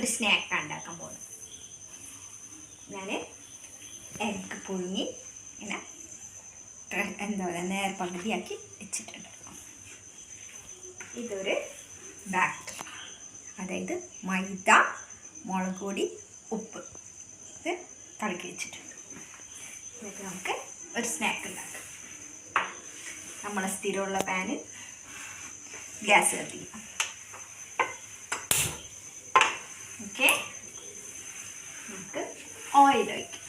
ഒരു സ്നാക്കാണ് ഉണ്ടാക്കാൻ പോകുന്നത്. ഞാൻ എഗ്ഗ് പുഴുങ്ങി ഇങ്ങനെ എന്താ പറയുക നേർ പകുതിയാക്കി വെച്ചിട്ടുണ്ട്. ഇതൊരു ബാറ്റർ, അതായത് മൈദ, മുളക് പൊടി, ഉപ്പ് ഇത് കലക്കി വെച്ചിട്ടുണ്ട്. എന്നിട്ട് നമുക്ക് ഒരു സ്നാക്ക് ഉണ്ടാക്കാം. നമ്മളെ സ്ഥിരമുള്ള പാന് ഗ്യാസ് കത്തിക്കാം. ഓക്കെ, നമുക്ക് ഓയിൽ ഒഴിക്കാം.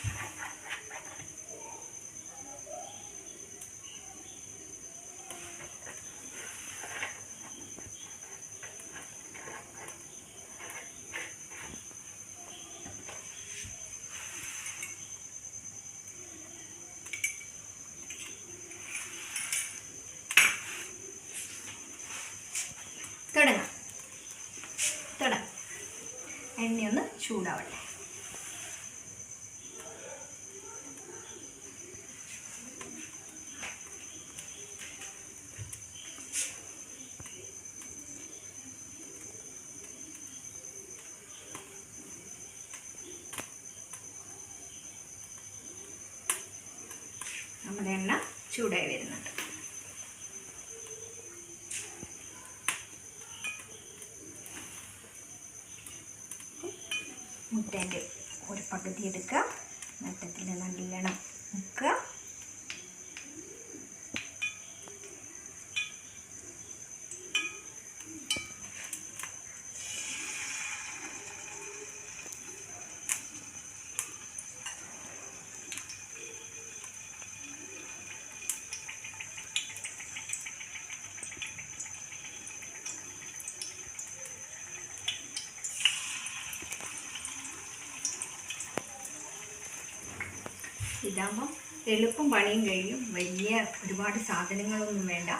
തുടങ്ങാം. എണ്ണയൊന്ന് ചൂടാവട്ടെ. നമ്മുടെ എണ്ണ ചൂടായി വരുന്നുണ്ട്. മുട്ടേൻ്റെ ഒരു പകുതി എടുക്കുക, മുട്ടത്തിൽ നല്ലോണം മുക്കുക. ഇതാകുമ്പോൾ എളുപ്പം പണിയും കഴിയും, വലിയ ഒരുപാട് സാധനങ്ങളൊന്നും വേണ്ട,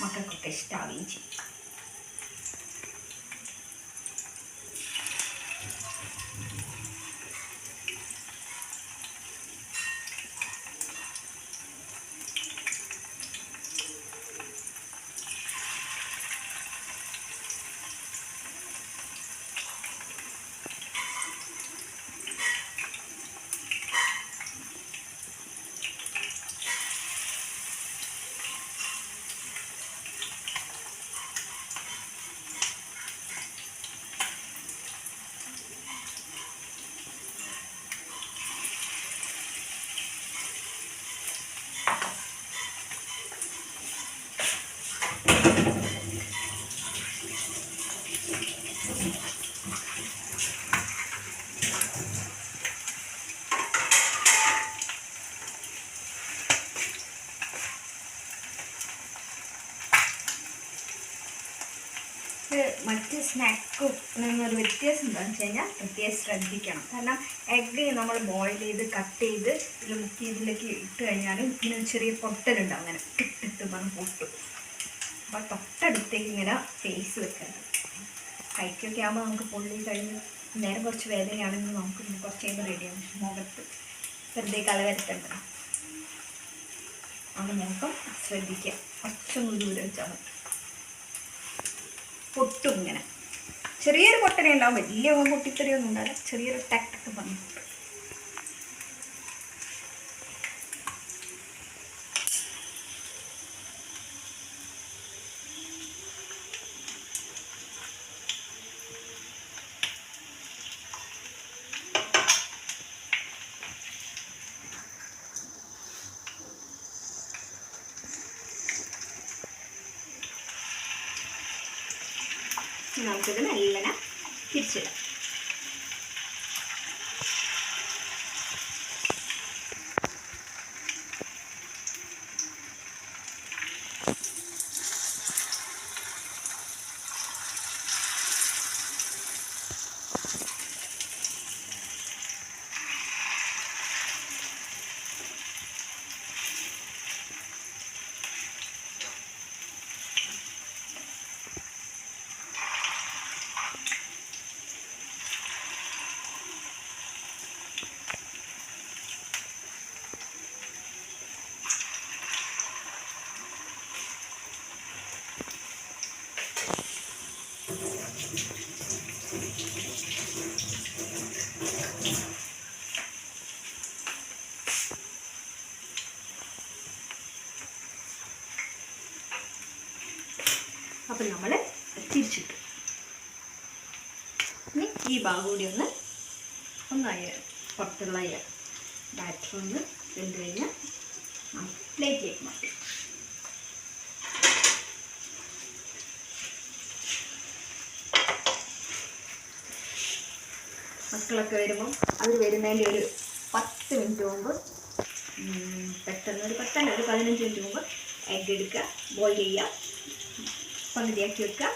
മക്കൾക്കൊക്കെ ഇഷ്ടമാവുകയും ചെയ്യും. മറ്റ് സ്നാക്കും നിന്നൊരു വ്യത്യാസം എന്താണെന്ന് വെച്ച് കഴിഞ്ഞാൽ പ്രത്യേകം ശ്രദ്ധിക്കണം. കാരണം എഗ്ഗ് നമ്മൾ ബോയിൽ ചെയ്ത് കട്ട് ചെയ്ത് ഇതിൽ മുക്കി ഇതിലേക്ക് ഇട്ട് കഴിഞ്ഞാലും ഇങ്ങനെ ചെറിയ പൊട്ടലുണ്ടാവും, അങ്ങനെ ഇട്ടിട്ട് പറഞ്ഞ് പൊട്ടും. അപ്പോൾ തൊട്ടടുത്തേക്ക് ഇങ്ങനെ ഫേസ് വെക്കണം. കൈക്കൊക്കെ ആകുമ്പോൾ നമുക്ക് പൊള്ളി കഴിഞ്ഞ് നേരം കുറച്ച് വേദനയാണെങ്കിൽ നമുക്ക് കുറച്ച് കഴിയുമ്പോൾ റെഡിയാവും. പക്ഷെ മുഖത്ത് വെറുതെ കള വരുത്തണ്ട, അത് മുഖം ശ്രദ്ധിക്കുക. കുറച്ചൊന്നും ദൂരെ വെച്ചാൽ മതി. പൊട്ടും ഇങ്ങനെ ചെറിയൊരു പൊട്ടനെ ഉണ്ടാവും, വലിയ പൊട്ടിത്തെറിയൊന്നും ഉണ്ടാവില്ല, ചെറിയൊരു ടാക്ടൊക്കെ പറഞ്ഞു. നമുക്കിത് മെല്ലനെ തിരിച്ചിടാം. അപ്പോൾ നമ്മൾ തിരിച്ചിട്ടു. ഇനി ഈ ഭാഗം കൂടി ഒന്നായി പുറത്തുള്ള ബാറ്റർ ഒന്ന് വെന്ത് കഴിഞ്ഞാൽ പ്ലേറ്റിലേക്ക് മാറ്റി. മക്കളൊക്കെ വരുമ്പം അവർ വരുന്നതിൻ്റെ ഒരു 10 മിനിറ്റ് മുമ്പ് പെട്ടെന്ന് ഒരു 15 മിനിറ്റ് മുമ്പ് എഗ്ഗ് എടുക്കുക, ബോയിൽ ചെയ്യുക, പകുതിയാക്കി വെക്കുക.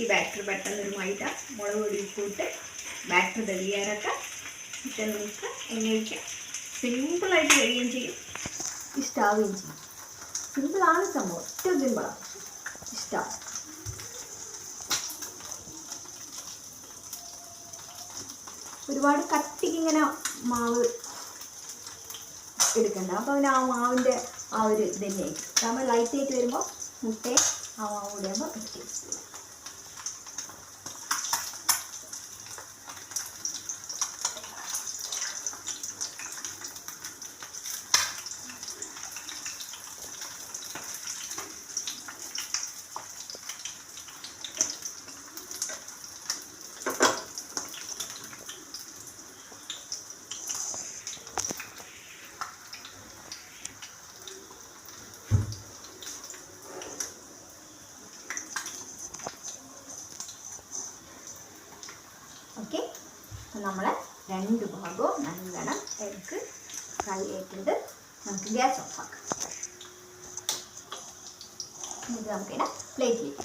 ഈ ബാറ്റർ പെട്ടെന്ന് ഒരു മൈദ, മുളക് പൊടി, ഉപ്പിട്ട് ബാറ്റർ തയ്യാറാക്കുക. പെട്ടെന്ന് നമുക്ക് എണ്ണ ഒഴിക്കുക. സിമ്പിളായിട്ട് കഴിയുകയും ചെയ്യും, ഇഷ്ടമാവുകയും ചെയ്യും. സിമ്പിളാണ് സംഭവം, ഏറ്റവും സിമ്പിളാണ്, ഇഷ്ടമാണ്. ഒരുപാട് കട്ടിക്ക് ഇങ്ങനെ മാവ് എടുക്കണ്ട. അപ്പോൾ പിന്നെ ആ മാവിൻ്റെ ആ ഒരു ഇതന്നെ നമ്മൾ ലൈറ്റായിട്ട് വരുമ്പോൾ മുട്ടയെ ആ മാവ് കൂടി ആകുമ്പോൾ ടേസ്റ്റ്. ഓക്കെ, നമ്മൾ 2 ഭാഗവും നല്ലോണം എഗ്ഗ് ഫ്രൈ ആയിട്ടുണ്ട്. നമുക്ക് ഗ്യാസ് ഓഫ് ആക്കാം. ഇത് നമുക്കിങ്ങനെ പ്ലേറ്റിലേക്ക്.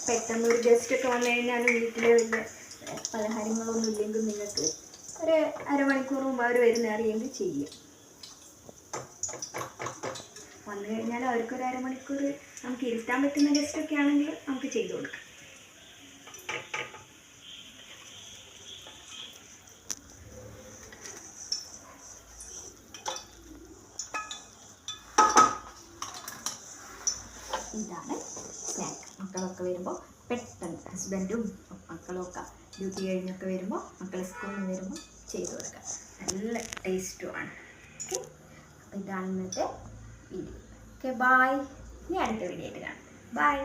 പെട്ടെന്ന് ഒരു ഗസ്റ്റൊക്കെ വന്നു കഴിഞ്ഞാൽ വീട്ടിൽ വലിയ പലഹാരങ്ങളൊന്നും ഇല്ലെങ്കിൽ നിങ്ങൾക്ക് ഒരു അരമണിക്കൂർ മുമ്പ് അവർ വരുന്ന അറിയെങ്കിൽ ചെയ്യാം. വന്നു കഴിഞ്ഞാൽ അവർക്കൊരു അരമണിക്കൂർ നമുക്ക് ഇരുത്താൻ പറ്റുന്ന ഗസ്റ്റൊക്കെ ആണെങ്കിൽ നമുക്ക് ചെയ്ത് കൊടുക്കാം. ഇതാണ് സ്നാക്ക്. മക്കളൊക്കെ വരുമ്പോൾ പെട്ടെന്ന് ഹസ്ബൻഡും മക്കളും ഒക്കെ ഡ്യൂട്ടി കഴിഞ്ഞൊക്കെ വരുമ്പോൾ മക്കൾ സ്കൂളിൽ നിന്ന് വരുമ്പോൾ ചെയ്ത് കൊടുക്കാം. നല്ല ടേസ്റ്റുമാണ്. ഓക്കെ, ഇതാണ് ഇന്നത്തെ വീഡിയോ. Okay, by. ഇനി അടുത്ത വീഡിയോ ആയിട്ട് കാണാം. ബൈ.